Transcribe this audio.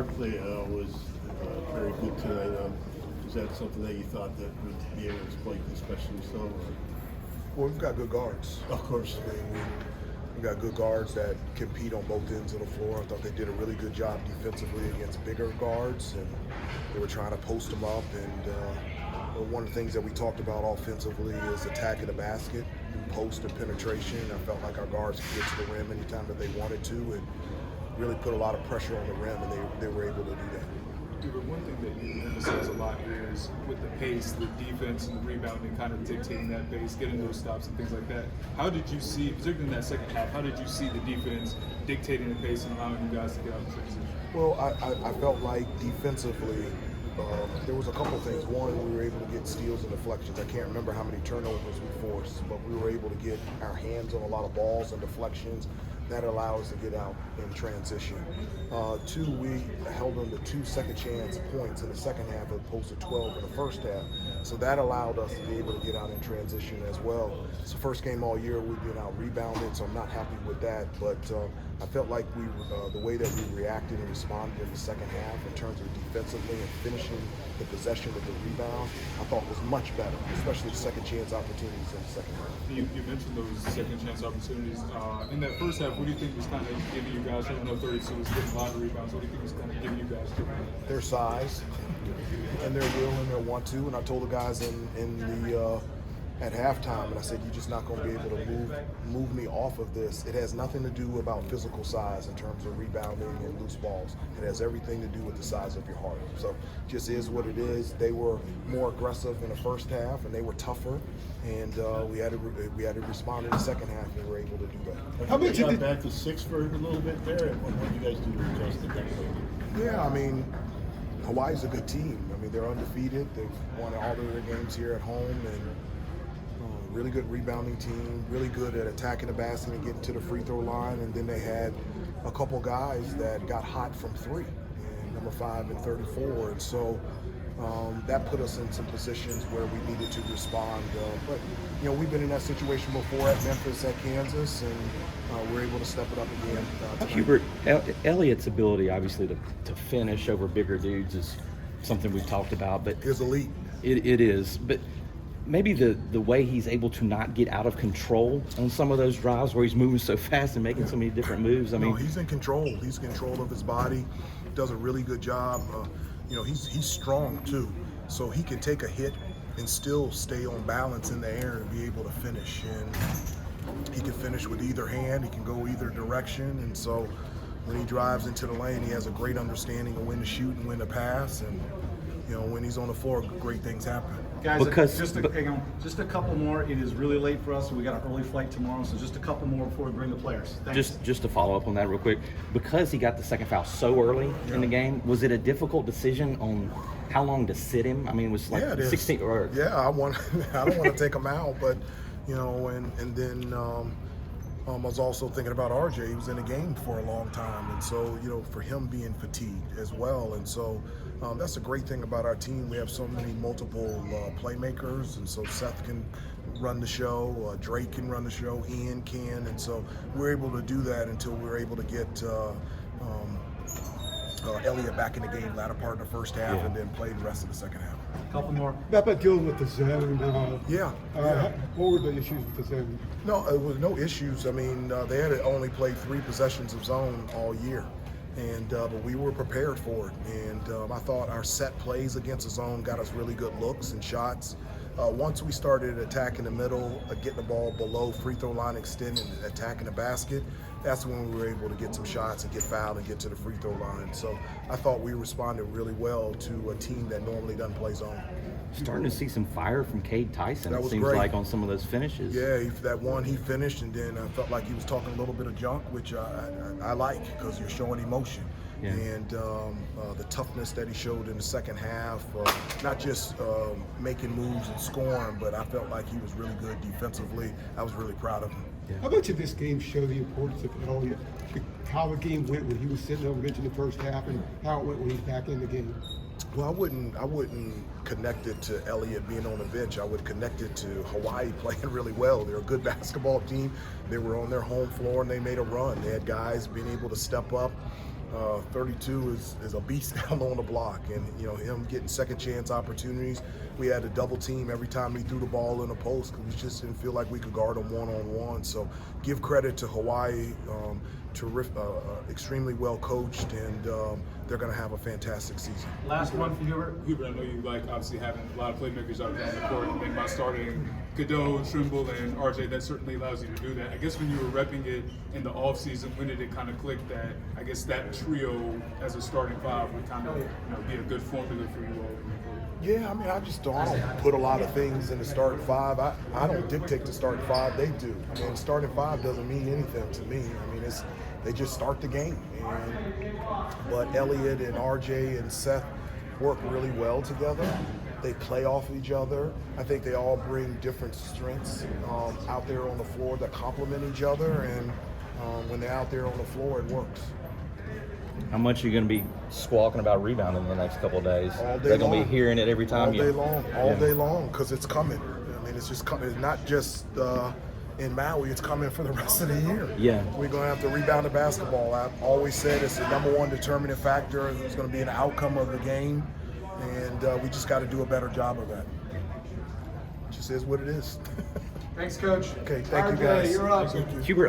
Play was very good tonight. Is that something that you thought that would be able to exploit, especially so? Well, we've got good guards. Of course. I mean, we've got good guards that compete on both ends of the floor. I thought they did a really good job defensively against bigger guards, and they were trying to post them up. And one of the things that we talked about offensively is attacking the basket, post and penetration. I felt like our guards could get to the rim anytime that they wanted to, and really put a lot of pressure on the rim, and they were able to do that. Hubert, one thing that you emphasize a lot is with the pace, the defense, and the rebounding kind of dictating that pace, getting those stops and things like that. How did you see, particularly in that second half, how did you see the defense dictating the pace and allowing you guys to get out of transition? Well, I felt like defensively, there was a couple things. One, we were able to get steals and deflections. I can't remember how many turnovers we forced, but we were able to get our hands on a lot of balls and deflections. That allowed us to get out in transition. Two, we held them to 2 second chance points in the second half as opposed to 12 in the first half. So that allowed us to be able to get out in transition as well. It's the first game all year we've been out rebounded, so I'm not happy with that. But I felt like the way that we reacted and responded in the second half in terms of defensively and finishing the possession with the rebound, I thought was much better, especially the second chance opportunities in the second half. You mentioned those second chance opportunities. In that first half, what do you think was kind of giving you guys, I know 32 was getting a lot of rebounds, what do you think was kind of giving you guys? Their size and their will and their want to. And I told the guys at halftime, and I said, you're just not going to be able to move me off of this. It has nothing to do about physical size in terms of rebounding and loose balls. It has everything to do with the size of your heart. So just is what it is. They were more aggressive in the first half, and they were tougher. And we had to respond in the second half, and we were able to do that. How about you got back to 6 for a little bit there? And what did you guys do to adjust the game? Yeah, I mean, Hawaii's a good team. I mean, they're undefeated. They've won all of their games here at home, and really good rebounding team, really good at attacking the basket and getting to the free throw line. And then they had a couple guys that got hot from 3, and number 5 and 34. And so that put us in some positions where we needed to respond. But, we've been in that situation before at Memphis, at Kansas, and we're able to step it up again. Hubert, Elliott's ability, obviously, to finish over bigger dudes is something we've talked about. But is elite. It is. But maybe the way he's able to not get out of control on some of those drives where he's moving so fast and making so many different moves. I mean, he's in control. He's in control of his body. Does a really good job. He's strong too, so he can take a hit and still stay on balance in the air and be able to finish. And he can finish with either hand. He can go either direction. And so when he drives into the lane, he has a great understanding of when to shoot and when to pass. And when he's on the floor, great things happen. Guys, just a couple more. It is really late for us. We got an early flight tomorrow, so just a couple more before we bring the players. Thanks. Just to follow up on that real quick, because he got the second foul so early in the game, was it a difficult decision on how long to sit him? I mean, it was like 16 or I don't want to take him out, but and then I was also thinking about RJ. He was in the game for a long time, and so for him being fatigued as well, and so that's a great thing about our team. We have so many multiple playmakers, and so Seth can run the show, Drake can run the show, Ian can, and so we're able to do that until we're able to get Elliott back in the game latter part of the first half, and then play the rest of the second half. A couple more. How about dealing with the zone? What were the issues with the zone? No, it was no issues. I mean, they had only played 3 possessions of zone all year, and but we were prepared for it. And I thought our set plays against the zone got us really good looks and shots. Once we started attacking the middle, getting the ball below free throw line, extending, attacking the basket, that's when we were able to get some shots and get fouled and get to the free throw line. So I thought we responded really well to a team that normally doesn't play zone. Starting to see some fire from Cade Tyson, it seems great. like, on some of those finishes. Yeah, that one he finished, and then I felt like he was talking a little bit of junk, which I like because you're showing emotion. Yeah. And the toughness that he showed in the second half, not just making moves and scoring, but I felt like he was really good defensively. I was really proud of him. Yeah. How about this game show the importance of Elliott? How the game went when he was sitting on the bench in the first half, and how it went when he's back in the game? Well, I wouldn't connect it to Elliott being on the bench. I would connect it to Hawaii playing really well. They're a good basketball team. They were on their home floor and they made a run. They had guys being able to step up 32 is a beast down on the block, and him getting second chance opportunities. We had to double team every time he threw the ball in the post because we just didn't feel like we could guard him one-on-one. So give credit to Hawaii, extremely well coached, and they're going to have a fantastic season. Last one for Hubert. Hubert, I know you like obviously having a lot of playmakers out there on the court, and by starting Cadeau, Trimble, and RJ, that certainly allows you to do that. I guess when you were repping it in the offseason, when did it kind of click that I guess that trio as a starting five would kind of be a good formula for you all? Yeah, I mean, I don't put a lot of things in the starting five. I don't dictate the starting five. They do. I mean, starting five doesn't mean anything to me. I mean, they just start the game. But Elliott and RJ and Seth work really well together. They play off each other. I think they all bring different strengths out there on the floor that complement each other. And when they're out there on the floor, it works. How much are you going to be squawking about rebounding in the next couple of days? All day They're going to long. be hearing it every time. All day long, because it's coming. I mean, it's just coming. It's not just in Maui. It's coming for the rest of the year. Yeah. We're going to have to rebound the basketball. I've always said it's the number one determining factor. It's going to be an outcome of the game, and we just got to do a better job of that. It just is what it is. Thanks, Coach. Okay, thank you guys. You're up. Hubert,